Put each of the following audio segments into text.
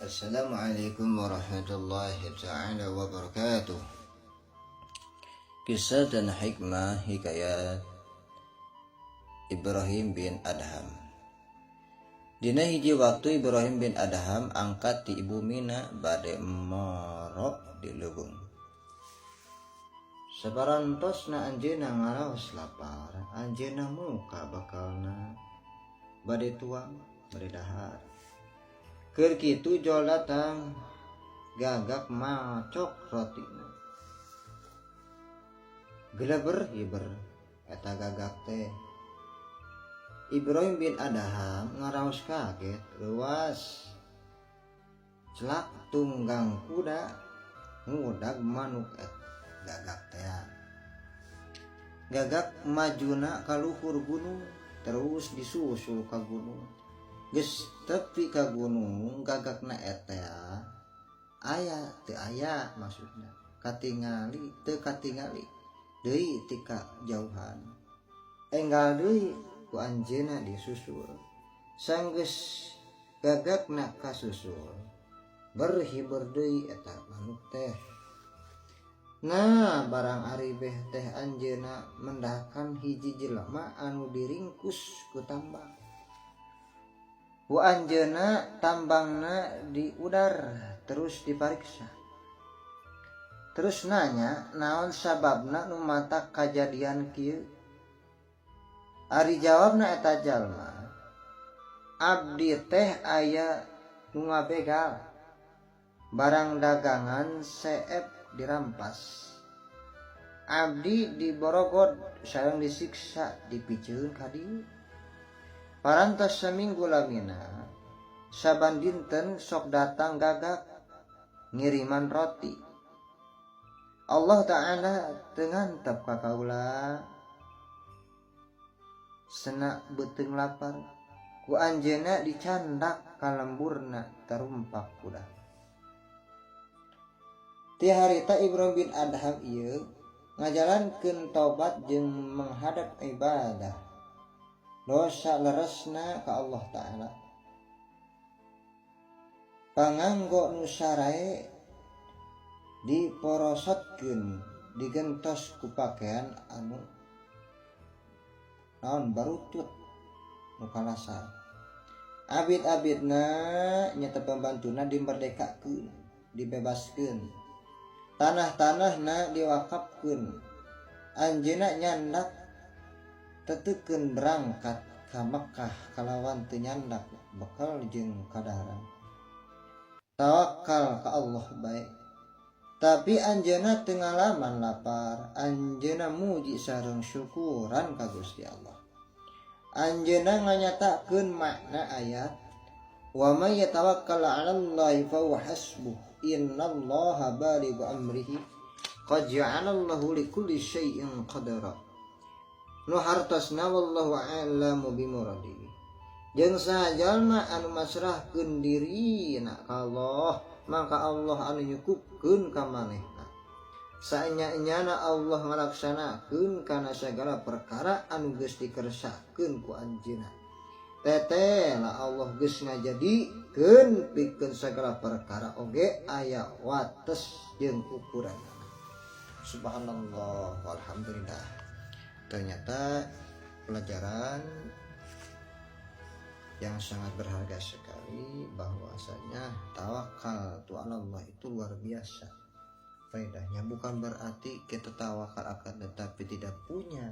Assalamualaikum warahmatullahi ta'ala wabarakatuh. Kisah dan hikmah hikayat Ibrahim bin Adham. Dina hiji waktu Ibrahim bin Adham angkat di ibu Mina bade morok di lubung. Sabarantosna anjeuna ngaraos lapar, anjeuna muka bakalna bade tuang bade dahar. Keur kitu jol datang gagak macok rotina. Geleber hiber eta gagak teh. Ibrahim bin Adham ngaraos kaget luas. Celak tunggang kuda ngudag manuk gagak teh. Gagak majuna ka luhur gunung terus disusul ka gunung. Geus tepi ka gunung gagakna eta aya teu aya maksudna katingali teu katingali deui tika jauhan enggal deui ku anjeunna disusul sanggeus gagakna kasusul berhibur deui eta manuk teh. Nah barang ari beh teh anjeunna mendahkan hiji jelema anu diringkus ku tambang. Ku anjeunna tambangna diudar terus dipariksa. Terus nanya naon sababna nu matak kajadian kieu. Ari jawabna eta jalma, abdi teh aya nu ngabegal. Barang dagangan seep dirampas. Abdi diborogod sareng disiksa dipicieun ka dieu. Parantos saminggu lamina saban dinten sok datang gagak ngiriman roti. Allah Ta'ala teu ngantep ka kaula sena beuteung lapar ku anjeunna dicandak ka lemburna terumpak kuda. Ti harita Ibrahim bin Adham ieu ngajalankeun tobat jeung menghadap ibadah dosa leresna ka Allah Ta'ala. Panganggo nu sarae diporosotkeun digentos ku pakaian anu naon barutut nu kalasar. Abid-abidna nya teu pembantuna dimerdekakeun dibebaskeun. Tanah-tanahna diwakafkeun. Anjeunna nyandak tetekeun berangkat ka Mekkah kalawan teu nyandak bekal jeung kadaharan. Tawakal ka Allah bae. Tapi anjeunna teu ngalaman lapar, anjeunna muji sareng syukuran ka Gusti Allah. Anjeunna nganyatakeun makna ayat wa may yatawakkal 'alallahi fa huwa hasbuh innallaha balighu amrihi qad ja'alallahu likulli syai'in qadara. Nu hartosna wallahu a'lamu bimuradihi. Jeung sajalma anu masrahkeun dirina ka Allah, maka Allah anu nyukupkeun ka manehna. Saenya-enyana Allah ngalaksanakeun kana sagala perkara anu geus dikersahkeun ku anjeunna. Teteh lah Allah geus ngajadikeun pikeun sagala perkara oge aya wates jeung ukuranna. Subhanallah walhamdulillah. Ternyata pelajaran yang sangat berharga sekali bahwasanya tawakal tu Allah itu luar biasa faedahnya. Bukan berarti kita tawakal akan tetapi tidak punya,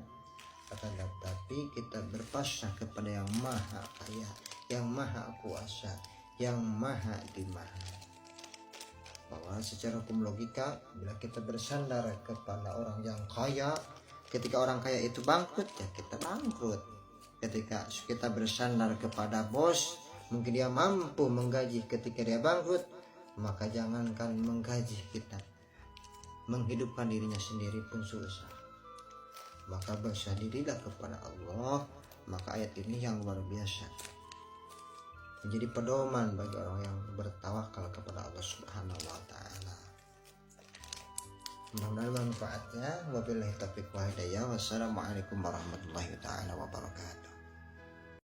akan tetapi kita berpasrah kepada yang maha kaya, yang maha kuasa, yang maha dimaha. Bahwa secara hukum logika bila kita bersandar kepada orang yang kaya, ketika orang kaya itu bangkrut, ya kita bangkrut. Ketika kita bersandar kepada bos, mungkin dia mampu menggaji ketika dia bangkrut, maka jangankan menggaji kita, menghidupkan dirinya sendiri pun susah. Maka berserah dirilah kepada Allah. Maka ayat ini yang luar biasa menjadi pedoman bagi orang yang bertawakal kepada Allah Subhanahu wa Ta'ala. Mudah-mudahan manfaatnya. Wabillahi taufiq wal hidayah. Wassalamualaikum warahmatullahi taala wabarakatuh.